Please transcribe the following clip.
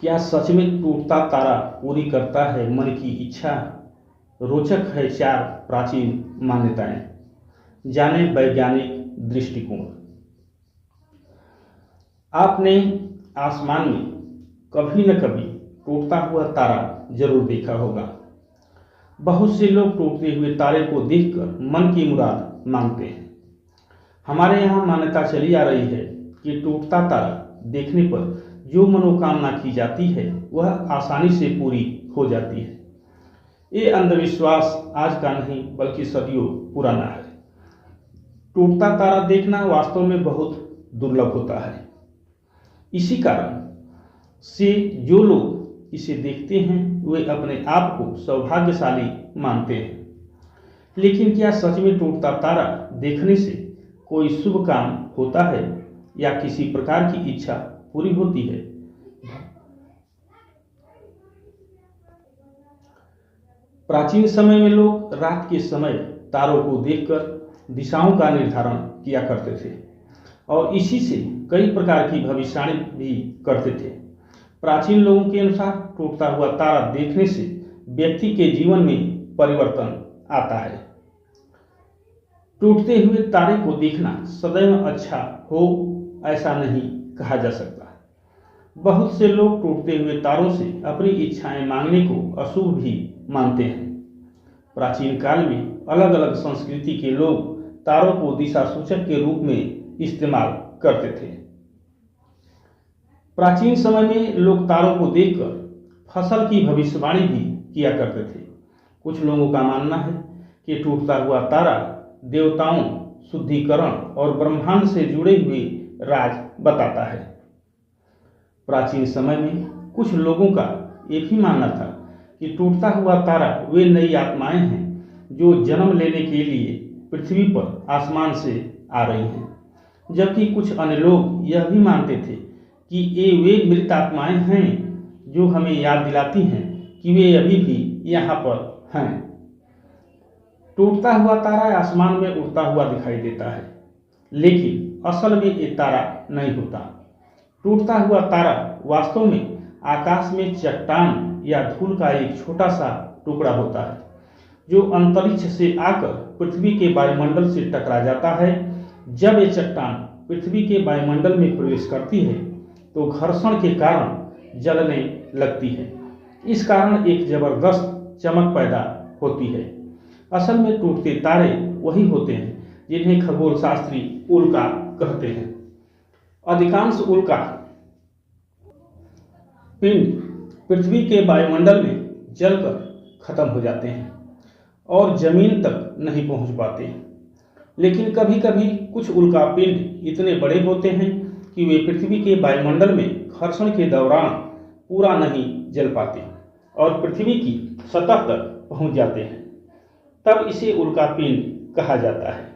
क्या सच में टूटता तारा पूरी करता है मन की इच्छा? रोचक है चार प्राचीन मान्यताएं, जाने वैज्ञानिक दृष्टिकोण। आपने आसमान में कभी न कभी टूटता हुआ तारा जरूर देखा होगा। बहुत से लोग टूटते हुए तारे को देखकर मन की मुराद मांगते हैं। हमारे यहाँ मान्यता चली आ रही है कि टूटता तारा देखने पर जो मनोकामना की जाती है वह आसानी से पूरी हो जाती है। ये अंधविश्वास आज का नहीं बल्कि सदियों पुराना है। टूटता तारा देखना वास्तव में बहुत दुर्लभ होता है। इसी कारण से जो लोग इसे देखते हैं वे अपने आप को सौभाग्यशाली मानते हैं। लेकिन क्या सच में टूटता तारा देखने से कोई शुभ काम होता है या किसी प्रकार की इच्छा पूरी होती है? प्राचीन समय में लोग रात के समय तारों को देखकर दिशाओं का निर्धारण किया करते थे और इसी से कई प्रकार की भविष्यवाणी भी करते थे। प्राचीन लोगों के अनुसार टूटता हुआ तारा देखने से व्यक्ति के जीवन में परिवर्तन आता है। टूटते हुए तारे को देखना सदैव अच्छा हो ऐसा नहीं कहा जा सकता। बहुत से लोग टूटते हुए तारों से अपनी इच्छाएं मांगने को अशुभ भी मानते हैं। प्राचीन काल में अलग अलग संस्कृति के लोग तारों को दिशा सूचक के रूप में इस्तेमाल करते थे। प्राचीन समय में लोग तारों को देखकर फसल की भविष्यवाणी भी किया करते थे। कुछ लोगों का मानना है कि टूटता हुआ तारा देवताओं, शुद्धिकरण और ब्रह्मांड से जुड़े हुए राज बताता है। प्राचीन समय में कुछ लोगों का ये भी मानना था कि टूटता हुआ तारा वे नई आत्माएं हैं जो जन्म लेने के लिए पृथ्वी पर आसमान से आ रही हैं, जबकि कुछ अन्य लोग यह भी मानते थे कि ये वे मृत आत्माएं हैं जो हमें याद दिलाती हैं कि वे अभी भी यहाँ पर हैं। टूटता हुआ तारा आसमान में उड़ता हुआ दिखाई देता है, लेकिन असल में ये तारा नहीं होता। टूटता हुआ तारा वास्तव में आकाश में चट्टान या धूल का एक छोटा सा टुकड़ा होता है जो अंतरिक्ष से आकर पृथ्वी के वायुमंडल से टकरा जाता है। जब ये चट्टान पृथ्वी के वायुमंडल में प्रवेश करती है तो घर्षण के कारण जलने लगती है। इस कारण एक जबरदस्त चमक पैदा होती है। असल में टूटते तारे वही होते हैं जिन्हें खगोल शास्त्री उल्का कहते हैं। अधिकांश उल्का पिंड पृथ्वी के वायुमंडल में जलकर खत्म हो जाते हैं और जमीन तक नहीं पहुंच पाते। लेकिन कभी कभी कुछ उल्का पिंड इतने बड़े होते हैं कि वे पृथ्वी के वायुमंडल में घर्षण के दौरान पूरा नहीं जल पाते और पृथ्वी की सतह तक पहुंच जाते हैं। तब इसे उल्का पिंड कहा जाता है।